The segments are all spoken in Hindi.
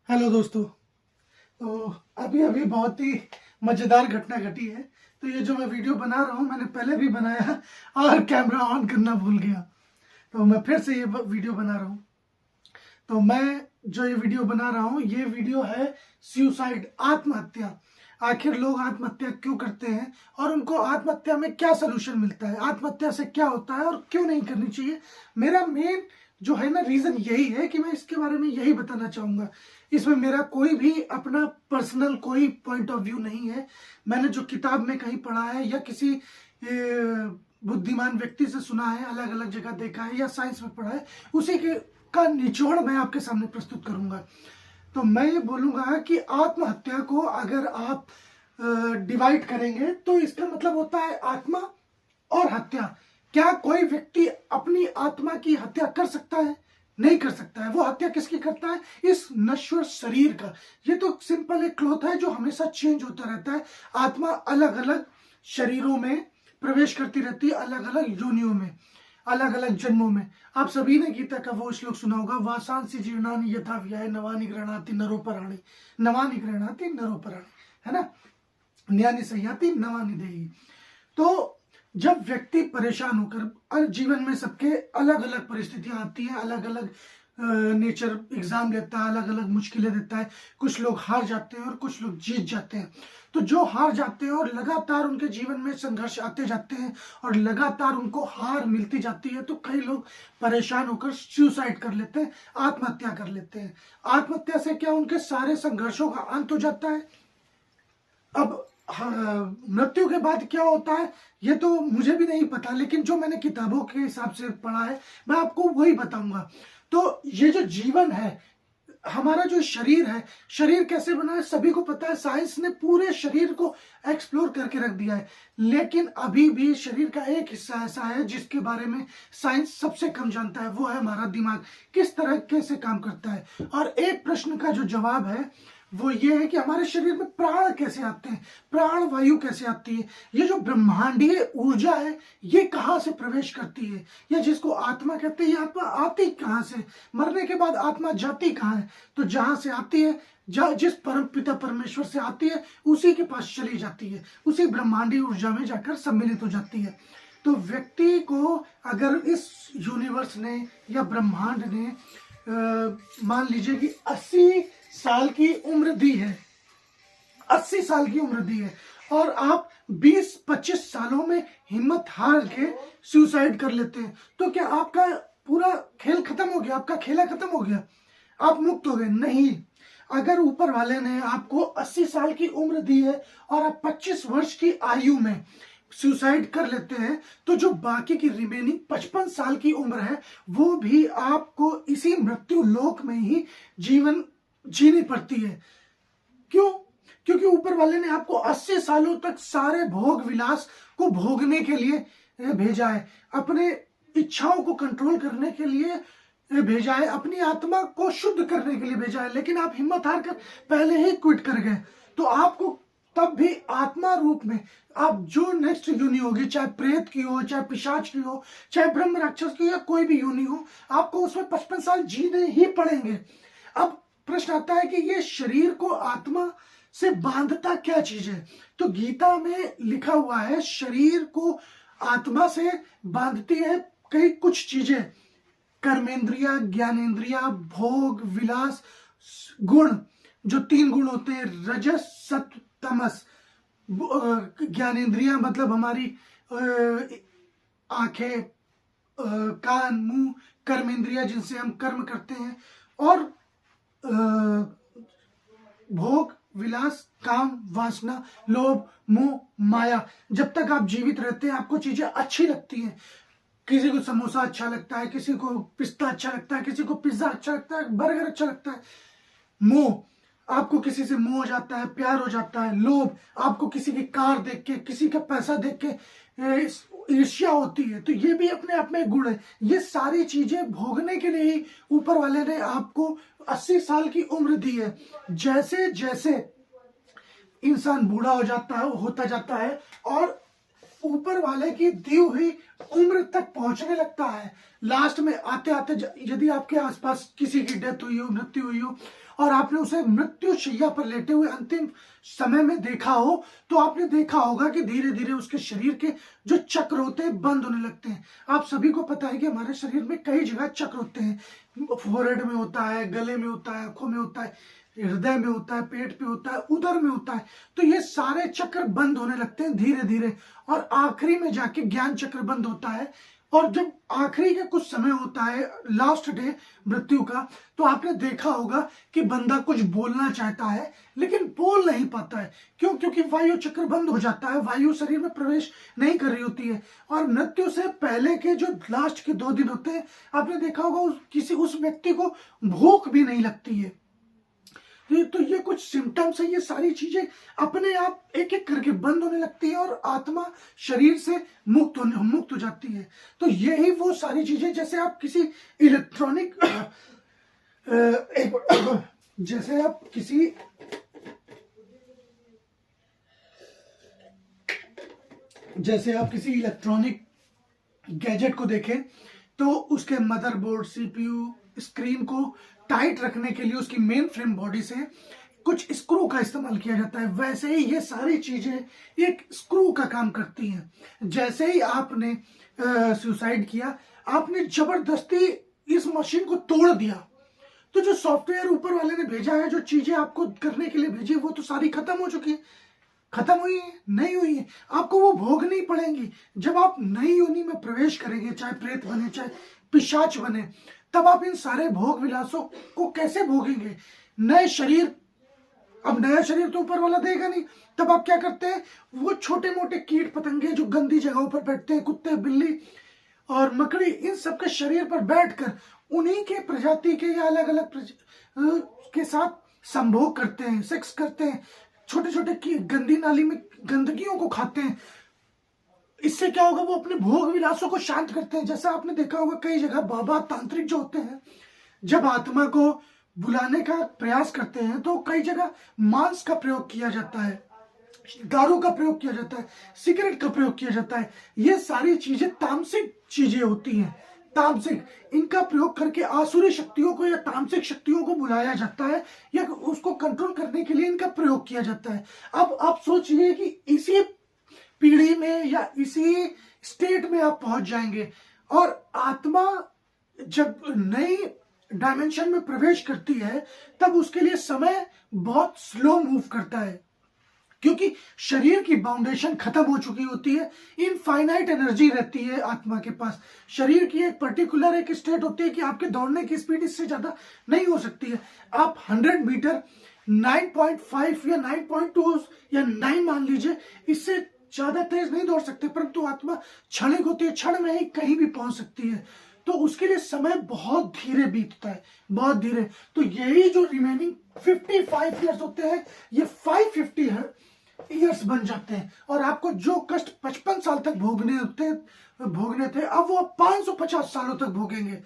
हेलो दोस्तों। तो अभी अभी बहुत ही मज़ेदार घटना घटी है। तो ये जो मैं वीडियो बना रहा हूँ मैंने पहले भी बनाया और कैमरा ऑन करना भूल गया। तो मैं फिर से ये वीडियो बना रहा हूँ। तो मैं जो ये वीडियो बना रहा हूँ ये वीडियो है सुसाइड, आत्महत्या। आखिर लोग आत्महत्या क्यों करते हैं और उनको आत्महत्या में क्या सलूशन मिलता है, आत्महत्या से क्या होता है और क्यों नहीं करनी चाहिए। मेरा मेन जो है ना रीजन यही है कि मैं इसके बारे में यही बताना चाहूंगा। इसमें मेरा कोई भी अपना पर्सनल कोई पॉइंट ऑफ व्यू नहीं है। मैंने जो किताब में कहीं पढ़ा है या किसी बुद्धिमान व्यक्ति से सुना है, अलग अलग जगह देखा है या साइंस में पढ़ा है, उसी के का निचोड़ मैं आपके सामने प्रस्तुत करूंगा। तो मैं ये बोलूंगा कि आत्महत्या को अगर आप डिवाइड करेंगे तो इसका मतलब होता है आत्मा और हत्या। क्या कोई व्यक्ति अपनी आत्मा की हत्या कर सकता है? नहीं कर सकता है। वो हत्या किसकी करता है? इस नश्वर शरीर का। ये तो सिंपल एक क्लॉथ है जो हमेशा चेंज होता रहता है। आत्मा अलग अलग शरीरों में प्रवेश करती रहती है, अलग अलग योनियों में, अलग अलग जन्मों में। आप सभी ने गीता का वो श्लोक सुना होगा, वासांसी जीर्णानि यथा व्यय नवानि गृह्णाति नरोपराणि, नवानि गृह्णाति नरोपराणि, है ना, न्यानि संयाति नवानि देहि। तो जब व्यक्ति परेशान होकर, जीवन में सबके अलग अलग परिस्थितियां आती हैं, अलग अलग नेचर एग्जाम लेता है, अलग अलग मुश्किलें देता है। कुछ लोग हार जाते हैं और कुछ लोग जीत जाते हैं। तो जो हार जाते हैं और लगातार उनके जीवन में संघर्ष आते जाते हैं और लगातार उनको हार मिलती जाती है, तो कई लोग परेशान होकर सुसाइड कर लेते हैं, आत्महत्या कर लेते हैं। आत्महत्या से क्या उनके सारे संघर्षों का अंत हो जाता है? अब मृत्यु के बाद क्या होता है ये तो मुझे भी नहीं पता, लेकिन जो मैंने किताबों के हिसाब से पढ़ा है मैं आपको वही बताऊंगा। तो ये जो जीवन है, हमारा जो शरीर है, शरीर कैसे बना है सभी को पता है। साइंस ने पूरे शरीर को एक्सप्लोर करके रख दिया है, लेकिन अभी भी शरीर का एक हिस्सा ऐसा है जिसके बारे में साइंस सबसे कम जानता है। वो है हमारा दिमाग, किस तरह कैसे काम करता है। और एक प्रश्न का जो जवाब है वो ये है कि हमारे शरीर में प्राण कैसे आते हैं, प्राण वायु कैसे आती है, ये जो ब्रह्मांडीय ऊर्जा है ये कहाँ से प्रवेश करती है, या जिसको आत्मा कहते हैं, ये आत्मा आती कहाँ से, मरने के बाद आत्मा जाती कहाँ है? तो जहां से आती है, जिस परम पिता परमेश्वर से आती है उसी के पास चली जाती है, उसी ब्रह्मांडीय ऊर्जा में जाकर सम्मिलित हो जाती है। तो व्यक्ति को अगर इस यूनिवर्स ने या ब्रह्मांड ने मान लीजिए कि 80 साल की उम्र दी है, 80 साल की उम्र दी है, और आप 20-25 सालों में हिम्मत हार के सुसाइड कर लेते हैं, तो क्या आपका पूरा खेल खत्म हो गया? आपका खेला खत्म हो गया? आप मुक्त हो गए? नहीं। अगर ऊपर वाले ने आपको 80 साल की उम्र दी है और आप 25 वर्ष की आयु में सुसाइड कर लेते हैं, तो जो बाकी की रिमेनिंग 55 साल की उम्र है वो भी आपको इसी मृत्यु लोक में ही जीवन जीनी पड़ती है। क्यों? क्योंकि ऊपर वाले ने आपको 80 सालों तक सारे भोग विलास को भोगने के लिए भेजा है, अपने इच्छाओं को कंट्रोल करने के लिए भेजा है, अपनी आत्मा को शुद्ध करने के लिए भेजा है, लेकिन आप हिम्मत हार कर पहले ही क्विट कर गए। तो आपको तब भी आत्मा रूप में आप जो नेक्स्ट यूनि होगी, चाहे प्रेत की हो, चाहे पिशाच की हो, चाहे ब्रह्म राक्षस की, या कोई भी यूनि हो, आपको उसमें 55 साल जीने ही पड़ेंगे। अब प्रश्न आता है कि ये शरीर को आत्मा से बांधता क्या चीज है? तो गीता में लिखा हुआ है शरीर को आत्मा से बांधती है कई कुछ चीजें, कर्मेंद्रिया, ज्ञानेन्द्रिया, भोग विलास, गुण, जो 3 गुण होते हैं, रजस सत्व तमस। ज्ञानेन्द्रिया मतलब हमारी आंखें, कान, मुंह, कर्मेंद्रिया जिनसे हम कर्म करते हैं, और भोग विलास, काम, वासना, लोभ, मोह, माया। जब तक आप जीवित रहते हैं आपको चीजें अच्छी लगती हैं। किसी को समोसा अच्छा लगता है, किसी को पिस्ता अच्छा लगता है, किसी को पिज्जा अच्छा लगता है, बर्गर अच्छा लगता है। मोह, आपको किसी से मोह हो जाता है, प्यार हो जाता है। लोभ, आपको किसी की कार देख के, किसी का पैसा देख के ईर्ष्या होती है। तो ये भी अपने आप में एक गुण है। ये सारी चीजें भोगने के लिए ही ऊपर वाले ने आपको 80 साल की उम्र दी है। जैसे जैसे इंसान बूढ़ा हो जाता है, होता जाता है, और ऊपर वाले की दी हुई उम्र तक पहुंचने लगता है। लास्ट में आते आते यदि आपके आसपास किसी की डेथ हुई हो, मृत्यु हुई हो, और आपने उसे मृत्यु शैया पर लेटे हुए अंतिम समय में देखा हो, तो आपने देखा होगा कि धीरे धीरे उसके शरीर के जो चक्र होते हैं बंद होने लगते हैं। आप सभी को पता है कि हमारे शरीर में कई जगह चक्र होते हैं। फोरहेड में होता है, गले में होता है, आंखों में होता है, हृदय में होता है, पेट पे होता है, उदर में होता है। तो ये सारे चक्र बंद होने लगते हैं धीरे धीरे, और आखिरी में जाके ज्ञान चक्र बंद होता है। और जब आखिरी का कुछ समय होता है, लास्ट डे मृत्यु का, तो आपने देखा होगा कि बंदा कुछ बोलना चाहता है लेकिन बोल नहीं पाता है। क्यों? क्योंकि वायु चक्र बंद हो जाता है, वायु शरीर में प्रवेश नहीं कर रही होती है। और मृत्यु से पहले के जो लास्ट के 2 दिन होते हैं, आपने देखा होगा उस व्यक्ति को भूख भी नहीं लगती है। तो ये कुछ सिम्टम्स है, ये सारी चीजें अपने आप एक एक करके बंद होने लगती है और आत्मा शरीर से मुक्त हो जाती है। तो यही वो सारी चीजें, जैसे आप किसी इलेक्ट्रॉनिक जैसे आप किसी इलेक्ट्रॉनिक गैजेट को देखें, तो उसके मदरबोर्ड, सीपीयू, स्क्रीन को टाइट रखने के लिए उसकी मेन फ्रेम बॉडी से कुछ स्क्रू का इस्तेमाल किया जाता है। वैसे ही ये सारी चीजें एक स्क्रू का काम करती हैं। जैसे ही आपने सुसाइड किया, आपने जबरदस्ती इस मशीन को तोड़ दिया, तो जो सॉफ्टवेयर ऊपर वाले ने भेजा है, जो चीजें आपको करने के लिए भेजी, वो तो सारी खत्म हो चुकी है। खत्म हुई है? नहीं हुई है। आपको वो भोगनी पड़ेंगी। जब आप नई योनि में प्रवेश करेंगे, चाहे प्रेत बने, चाहे पिशाच बने, तब आप इन सारे भोग विलासों को कैसे भोगेंगे? नए शरीर, अब नया शरीर तो ऊपर वाला देगा नहीं। तब आप क्या करते हैं? वो छोटे मोटे कीट पतंगे जो गंदी जगहों पर बैठते हैं, कुत्ते, बिल्ली और मकड़ी, इन सबके शरीर पर बैठकर उन्हीं के प्रजाति के या अलग अलग के साथ संभोग करते हैं, सेक्स करते हैं, छोटे छोटे गंदी नाली में गंदगियों को खाते हैं। इससे क्या होगा? वो अपने भोग विलासों को शांत करते हैं। जैसा आपने देखा होगा कई जगह बाबा तांत्रिक जो होते हैं, जब आत्मा को बुलाने का प्रयास करते हैं, तो कई जगह मांस का प्रयोग किया जाता है, दारू का प्रयोग किया जाता है, सिगरेट का प्रयोग किया जाता है। ये सारी चीजें तामसिक चीजें होती हैं। तामसिक, इनका प्रयोग करके आसुरी शक्तियों को या तामसिक शक्तियों को बुलाया जाता है, या उसको कंट्रोल करने के लिए इनका प्रयोग किया जाता है। अब आप सोचिए कि इसी पीढ़ी में या इसी स्टेट में आप पहुंच जाएंगे, और आत्मा जब नई डायमेंशन में प्रवेश करती है, तब उसके लिए समय बहुत स्लो मूव करता है, क्योंकि शरीर की बाउंडेशन खत्म हो चुकी होती है। इनफाइनाइट एनर्जी रहती है आत्मा के पास। शरीर की एक पर्टिकुलर एक स्टेट होती है कि आपके दौड़ने की स्पीड इससे ज्यादा नहीं हो सकती है। आप 100 मीटर 9.5 या 9.2 या 9 मान लीजिए, इससे ज्यादा तेज नहीं दौड़ सकते, परंतु आत्मा क्षणिक होती है, क्षण में ही कहीं भी पहुंच सकती है। तो उसके लिए समय बहुत धीरे बीतता है, बहुत धीरे। तो यही जो रिमेनिंग 55 ईयर्स होते हैं, ये 550 ईयर्स बन जाते हैं। और आपको जो कष्ट 55 साल तक भोगने थे, अब वो 550 सालों तक भोगेंगे।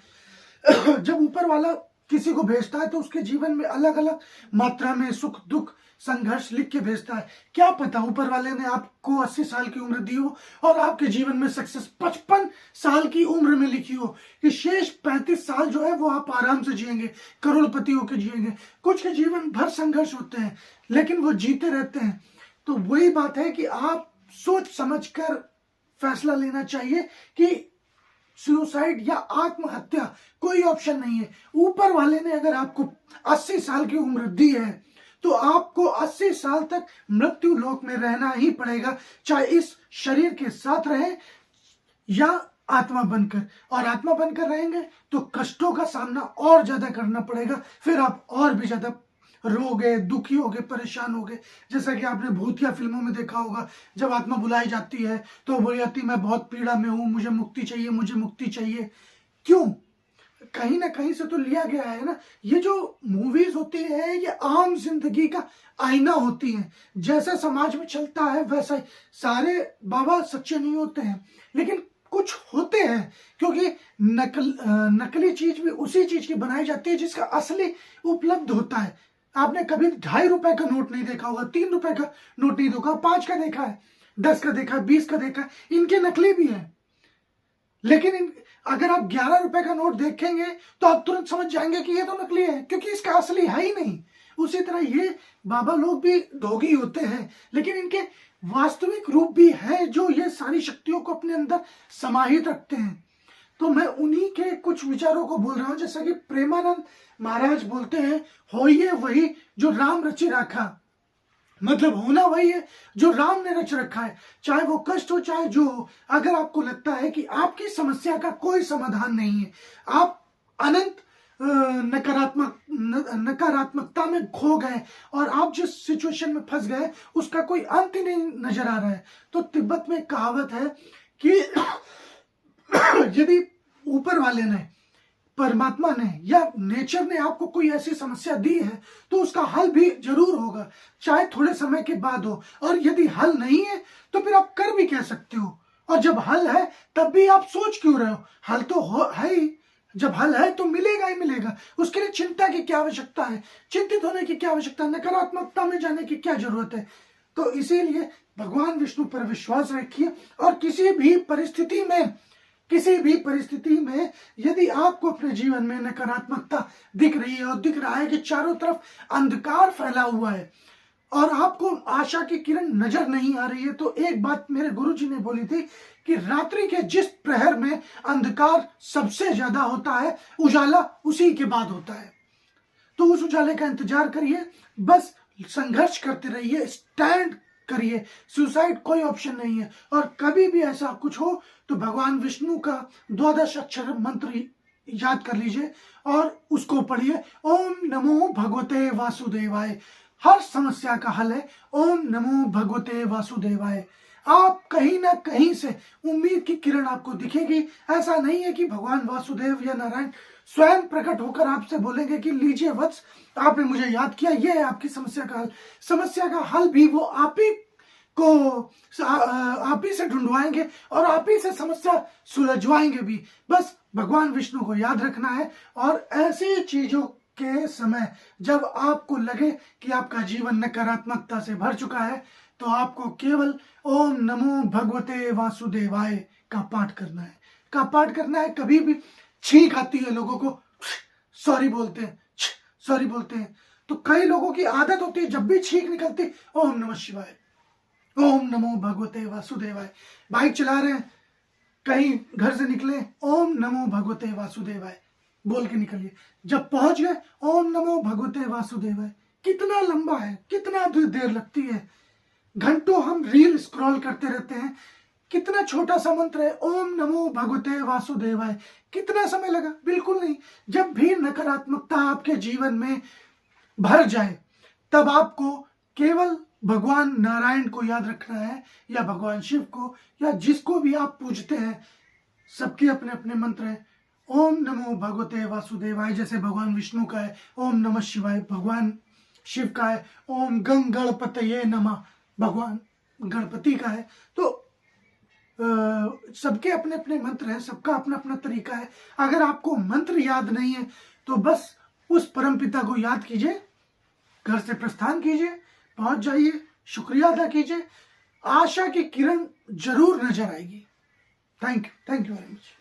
जब ऊपर वाला किसी को भेजता है, तो उसके जीवन में अलग अलग मात्रा में सुख दुख संघर्ष लिख के भेजता है। क्या पता ऊपर वाले ने आपको 80 साल की उम्र दी हो और आपके जीवन में सक्सेस 55 साल की उम्र में लिखी हो, कि शेष 35 साल जो है वो आप आराम से जिएंगे, करोड़पति होकर जिएंगे। कुछ के जीवन भर संघर्ष होते हैं, लेकिन वो जीते रहते हैं। तो वही बात है कि आप सोच समझकर फैसला लेना चाहिए कि सुसाइड या आत्महत्या कोई ऑप्शन नहीं है। ऊपर वाले ने अगर आपको 80 साल की उम्र दी है, तो आपको 80 साल तक मृत्यु लोक में रहना ही पड़ेगा, चाहे इस शरीर के साथ रहे या आत्मा बनकर। और आत्मा बनकर रहेंगे तो कष्टों का सामना और ज्यादा करना पड़ेगा। फिर आप और भी ज्यादा रोगे, दुखी होगे, परेशान होगे। जैसा कि आपने भूतिया फिल्मों में देखा होगा, जब आत्मा बुलाई जाती है तो बोली जाती है, मैं बहुत पीड़ा में हूं, मुझे मुक्ति चाहिए, मुझे मुक्ति चाहिए। क्यों? कहीं ना कहीं से तो लिया गया है ना। ये जो मूवीज होती है, ये आम जिंदगी का आईना होती है। जैसा समाज में चलता है वैसा ही। सारे बाबा सच्चे नहीं होते हैं, लेकिन कुछ होते हैं, क्योंकि नकली चीज भी उसी चीज की बनाई जाती है जिसका असली उपलब्ध होता है। आपने कभी 2.5 रुपए का नोट नहीं देखा होगा, 3 रुपए का नोट नहीं देखा, 5 का देखा है, 10 का देखा है, 20 का देखा है, इनके नकली भी हैं। लेकिन अगर आप 11 रुपए का नोट देखेंगे तो आप तुरंत समझ जाएंगे कि ये तो नकली है, क्योंकि इसका असली है ही नहीं। उसी तरह ये बाबा लोग भी ढोंगी होते हैं, लेकिन इनके वास्तविक रूप भी है जो ये सारी शक्तियों को अपने अंदर समाहित रखते हैं। तो मैं उन्हीं के कुछ विचारों को बोल रहा हूं, जैसा कि प्रेमानंद महाराज बोलते हैं, होइए वही जो राम रचि राखा। मतलब होना वही है जो राम ने रच रखा है, चाहे वो कष्ट हो चाहे जो हो। अगर आपको लगता है कि आपकी समस्या का कोई समाधान नहीं है, आप अनंत नकारात्मकता में खो गए और आप जिस सिचुएशन में फंस गए उसका कोई अंत ही नहीं नजर आ रहा है, तो तिब्बत में कहावत है कि यदि ऊपर वाले ने, परमात्मा ने या नेचर ने आपको कोई ऐसी समस्या दी है तो उसका हल भी जरूर होगा, चाहे थोड़े समय के बाद हो। और यदि हल नहीं है तो फिर आप कर भी कह सकते हो, और जब हल है तब भी आप सोच क्यों रहे हो? हल तो है ही, जब हल है तो मिलेगा ही मिलेगा। उसके लिए चिंता की क्या आवश्यकता है, चिंतित होने की क्या आवश्यकता है, नकारात्मकता में जाने की क्या जरूरत है? तो इसीलिए भगवान विष्णु पर विश्वास रखिए, और किसी भी परिस्थिति में यदि आपको अपने जीवन में नकारात्मकता दिख रही है और दिख रहा है कि चारों तरफ अंधकार फैला हुआ है और आपको आशा की किरण नजर नहीं आ रही है, तो एक बात मेरे गुरुजी ने बोली थी कि रात्रि के जिस प्रहर में अंधकार सबसे ज्यादा होता है, उजाला उसी के बाद होता है। तो उस उजाले का इंतजार करिए, बस संघर्ष करते रहिए, स्टैंड करिए। सुसाइड कोई ऑप्शन नहीं है। और कभी भी ऐसा कुछ हो तो भगवान विष्णु का 12 अक्षर मंत्र याद कर लीजिए और उसको पढ़िए, ओम नमो भगवते वासुदेवाय। हर समस्या का हल है ओम नमो भगवते वासुदेवाय। आप कहीं ना कहीं से उम्मीद की किरण आपको दिखेगी। ऐसा नहीं है कि भगवान वासुदेव या नारायण स्वयं प्रकट होकर आपसे बोलेंगे कि लीजिए वत्स, आपने मुझे याद किया, ये है आपकी समस्या का हल। समस्या का हल भी वो आप ही से ढूंढवाएंगे और आप ही से समस्या सुलझवाएंगे भी। बस भगवान विष्णु को याद रखना है। और ऐसी चीजों के समय जब आपको लगे कि आपका जीवन नकारात्मकता से भर चुका है, तो आपको केवल ओम नमो भगवते वासुदेवाय का पाठ करना है। कभी भी छींक आती है, लोगों को सॉरी बोलते हैं, तो कई लोगों की आदत होती है जब भी छींक निकलती, ओम नमः शिवाय, ओम नमो भगवते वासुदेवाय। बाइक चला रहे हैं, कहीं घर से निकले, ओम नमो भगवते वासुदेवाय बोल के निकलिए। जब पहुंच गए, ओम नमो भगवते वासुदेवाय। कितना लंबा है, कितना देर लगती है, घंटों हम रील स्क्रॉल करते रहते हैं। कितना छोटा सा मंत्र है, ओम नमो भगवते वासुदेवाय। कितना समय लगा? बिल्कुल नहीं। जब भी नकारात्मकता आपके जीवन में भर जाए, तब आपको केवल भगवान नारायण को याद रखना है, या भगवान शिव को, या जिसको भी आप पूजते हैं। सबके अपने अपने मंत्र हैं। ओम नमो भगवते वासुदेवाय जैसे भगवान विष्णु का है, ओम नमः शिवाय भगवान शिव का है, ओम गंग गणपतये नमः भगवान गणपति का है। तो सबके अपने अपने मंत्र हैं, सबका अपना अपना तरीका है। अगर आपको मंत्र याद नहीं है तो बस उस परमपिता को याद कीजिए, घर से प्रस्थान कीजिए, पहुंच जाइए, शुक्रिया अदा कीजिए, आशा की किरण जरूर नजर आएगी। Thank you very much.